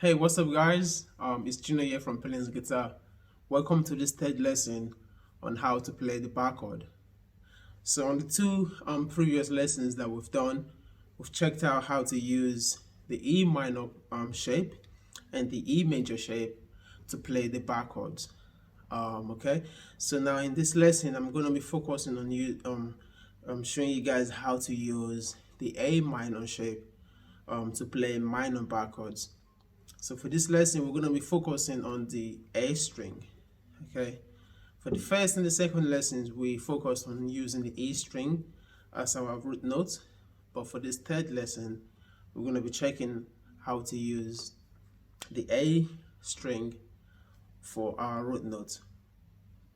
Hey, what's up, guys? It's Gino here from Playing Guitar. Welcome to this third lesson on how to play the bar chord. So, on the two previous lessons that we've done, we've checked out how to use the E minor shape and the E major shape to play the bar chords. Okay, so now in this lesson, I'm going to be focusing on showing you guys how to use the A minor shape to play minor bar chords. So for this lesson, we're going to be focusing on the A string. Okay. For the first and the second lessons, we focused on using the E string as our root note. But for this third lesson, we're going to be checking how to use the A string for our root note.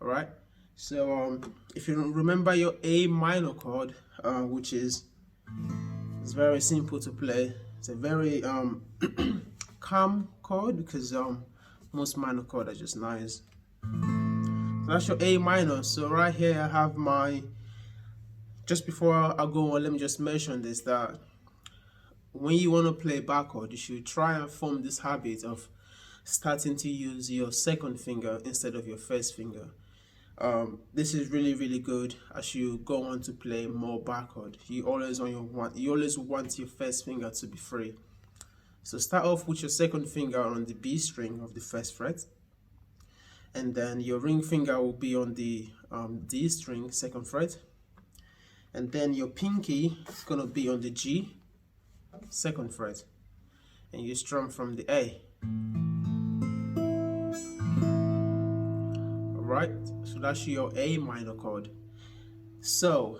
All right. So if you remember your A minor chord, which is it's very simple to play. It's a very calm chord because most minor chords are just nice. So that's your A minor. So right here I have my, just before I go on, let me just mention this, that when you want to play bar chord, you should try and form this habit of starting to use your second finger instead of your first finger. This is really good as you go on to play more bar chord. You always want your first finger to be free. So start off with your second finger on the B string of the first fret, and then your ring finger will be on the D string, second fret, and then your pinky is going to be on the G, second fret, and you strum from the A. Alright, so that's your A minor chord. So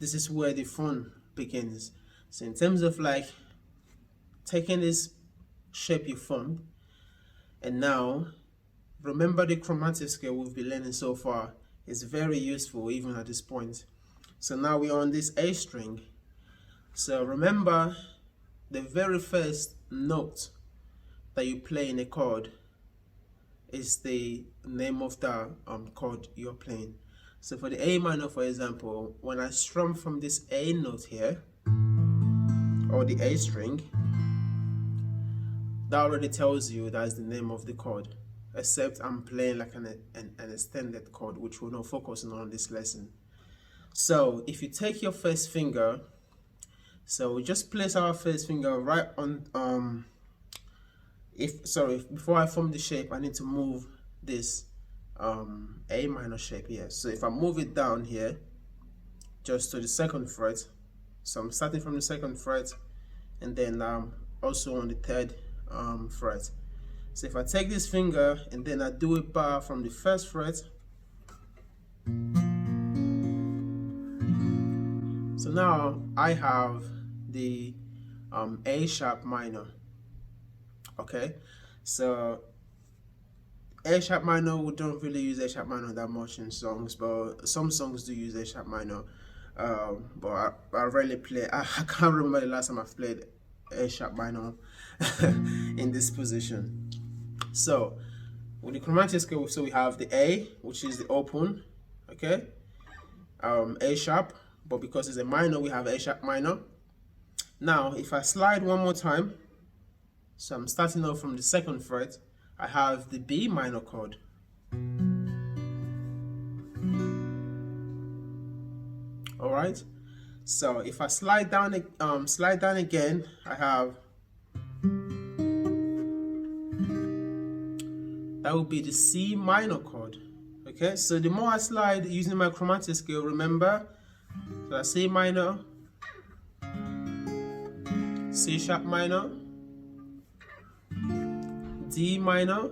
this is where the fun begins. So in terms of like taking this shape you formed, and now remember the chromatic scale we've been learning so far is very useful even at this point. So now we're on this A string. So remember the very first note that you play in a chord is the name of the chord you're playing. So for the A minor, for example, when I strum from this A note here, or the A string, that already tells you that's the name of the chord, except I'm playing like an extended chord, which we're not focusing on this lesson. So if you take your first finger, so we just place our first finger right on before I form the shape, I need to move this A minor shape here. So if I move it down here just to the second fret, so I'm starting from the second fret, and then also on the third fret. So if I take this finger and then I do a bar from the first fret, so now I have the A sharp minor. Okay, so A sharp minor, we don't really use A sharp minor that much in songs, but some songs do use A sharp minor. But I rarely play. I can't remember the last time I've played A sharp minor in this position. So with the chromatic scale, so we have the A, which is the open, okay, A sharp, but because it's a minor, we have A sharp minor. Now if I slide one more time, so I'm starting off from the second fret, I have the B minor chord. All right, so if I slide down again, I have, that would be the C minor chord. Okay, so the more I slide using my chromatic scale, remember, so that's C minor, C sharp minor, D minor,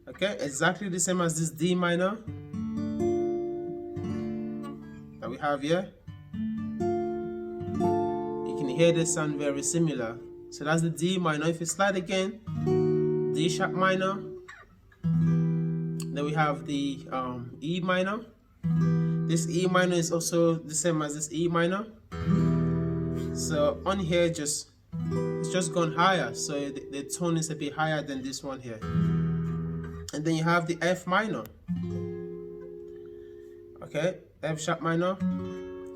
okay, exactly the same as this D minor that we have here. You can hear they sound very similar. So that's the D minor. If you slide again, D sharp minor, then we have the E minor. This E minor is also the same as this E minor. So on here, it's just gone higher, so the tone is a bit higher than this one here. And then you have the F minor, okay, F sharp minor.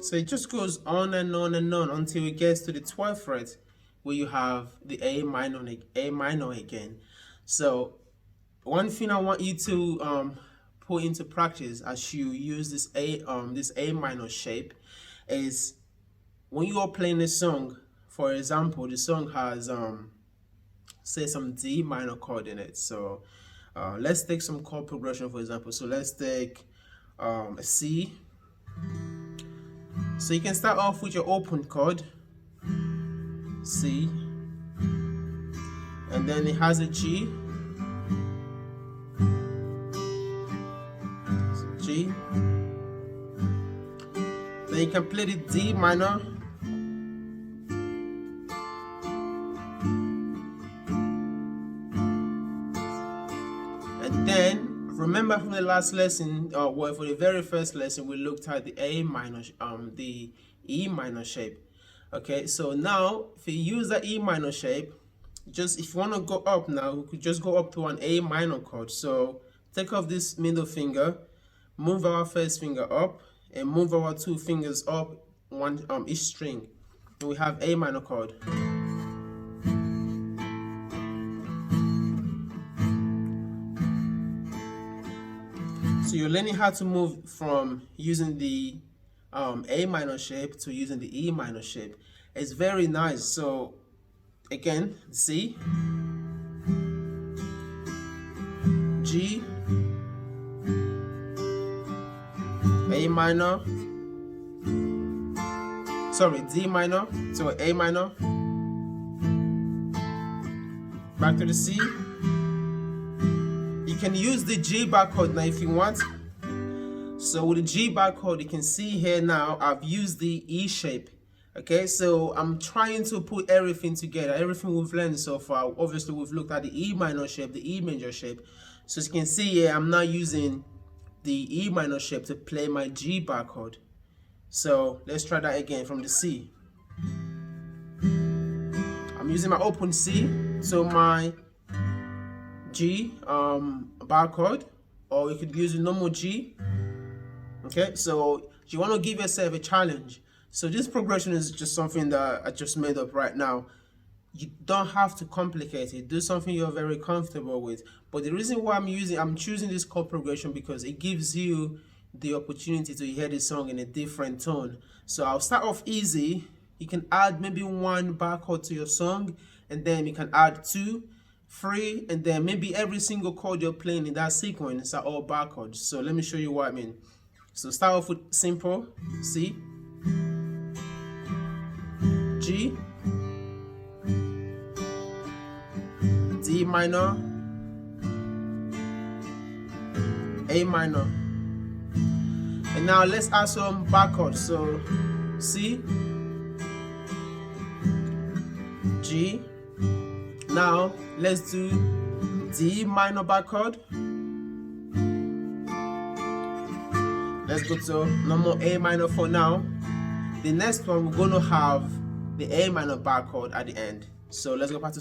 So it just goes on and on and on until it gets to the 12th fret, where you have the A minor again. So one thing I want you to put into practice as you use this A minor shape is when you are playing a song. For example, the song has say some D minor chord in it. So let's take some chord progression, for example. So let's take a C. So you can start off with your open chord, C, and then it has a G, so G. Then you can play the D minor, and then remember from the last lesson, well, for the very first lesson, we looked at the A minor, the E minor shape. Okay, so now if you use the E minor shape, just if you want to go up now, we could just go up to an A minor chord. So take off this middle finger, move our first finger up, and move our two fingers up one each string. And we have A minor chord. So you're learning how to move from using the A minor shape to using the E minor shape. It's very nice. So again, C, G, A minor, sorry, D minor, so A minor, back to the C. You can use the G bar chord now if you want. So with the G bar chord, you can see here now I've used the E shape. Okay, so I'm trying to put everything together, everything we've learned so far. Obviously, we've looked at the E minor shape, the E major shape. So as you can see here, I'm now using the E minor shape to play my G bar chord. So let's try that again from the C. I'm using my open C, so my G bar chord, or you could use a normal G. Okay, so you want to give yourself a challenge. So this progression is just something that I just made up right now. You don't have to complicate it. Do something you're very comfortable with. But the reason why I'm choosing this chord progression because it gives you the opportunity to hear the song in a different tone. So I'll start off easy. You can add maybe one bar chord to your song, and then you can add 2, 3, and then maybe every single chord you're playing in that sequence are all bar chords. So let me show you what I mean. So start off with simple C, G, D minor, A minor. And now let's add some bar chords. So C, G. Now let's do D minor bar chord. Let's go to normal A minor for now. The next one we're gonna have the A minor bar chord at the end. So let's go back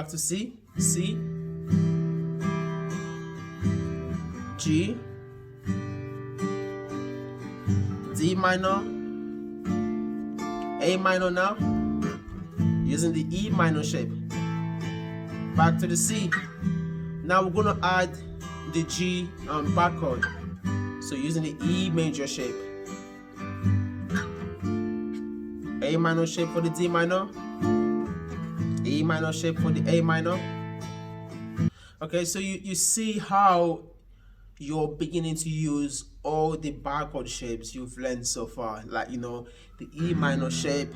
to C, C, G, D minor, A minor now, using the E minor shape. Back to the C. Now we're gonna add the G bar chord. So using the E major shape. A minor shape for the D minor, E minor shape for the A minor. Okay, so you see how you're beginning to use all the bar chord shapes you've learned so far, like, you know, the E minor shape,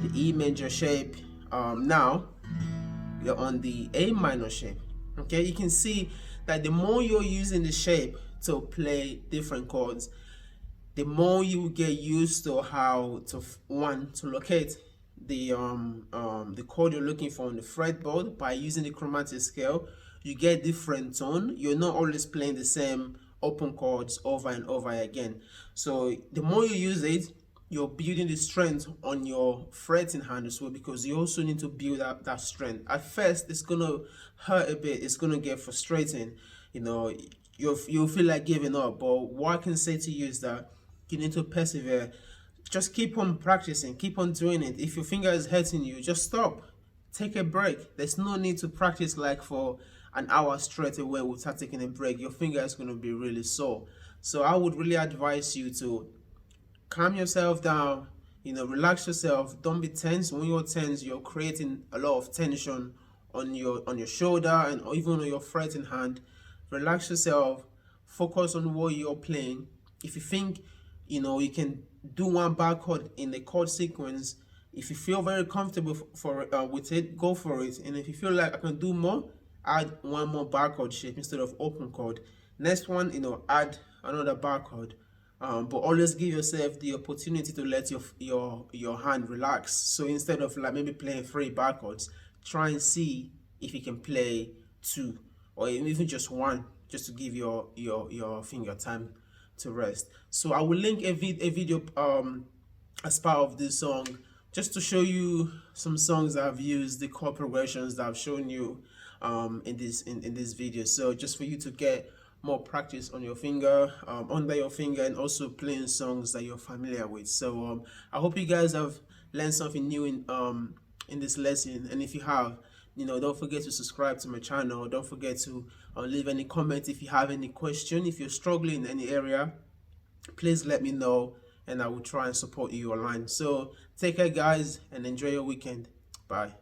the E major shape. Now you're on the A minor shape. Okay, you can see that the more you're using the shape to play different chords, the more you get used to how to locate the chord you're looking for on the fretboard by using the chromatic scale. You get different tone. You're not always playing the same open chords over and over again. So the more you use it, you're building the strength on your fretting hand as well, because you also need to build up that strength. At first, it's gonna hurt a bit. It's gonna get frustrating. You know, you'll feel like giving up. But what I can say to you is that you need to persevere. just keep on practicing, keep on doing it. If your finger is hurting you, just stop, take a break. There's no need to practice like for an hour straight away without taking a break. Your finger is going to be really sore. So I would really advise you to calm yourself down, relax yourself. Don't be tense. When you're tense, you're creating a lot of tension on your shoulder and even on your fretting hand. Relax yourself, focus on what you're playing. If you think you can do one bar chord in the chord sequence, if you feel very comfortable with it, go for it. And if you feel like I can do more, add one more bar chord shape instead of open chord. Next one, add another bar chord. But always give yourself the opportunity to let your hand relax. So instead of like maybe playing 3 bar chords, try and see if you can play 2 or even just 1, just to give your finger time to rest. So I will link a video as part of this song, just to show you some songs that I've used, the chord progressions that I've shown you in this video. So just for you to get more practice on your finger, under your finger, and also playing songs that you're familiar with. So I hope you guys have learned something new in this lesson. And if you have, don't forget to subscribe to my channel. Don't forget to leave any comment if you have any question. If you're struggling in any area, please let me know and I will try and support you online. So take care guys and enjoy your weekend. Bye.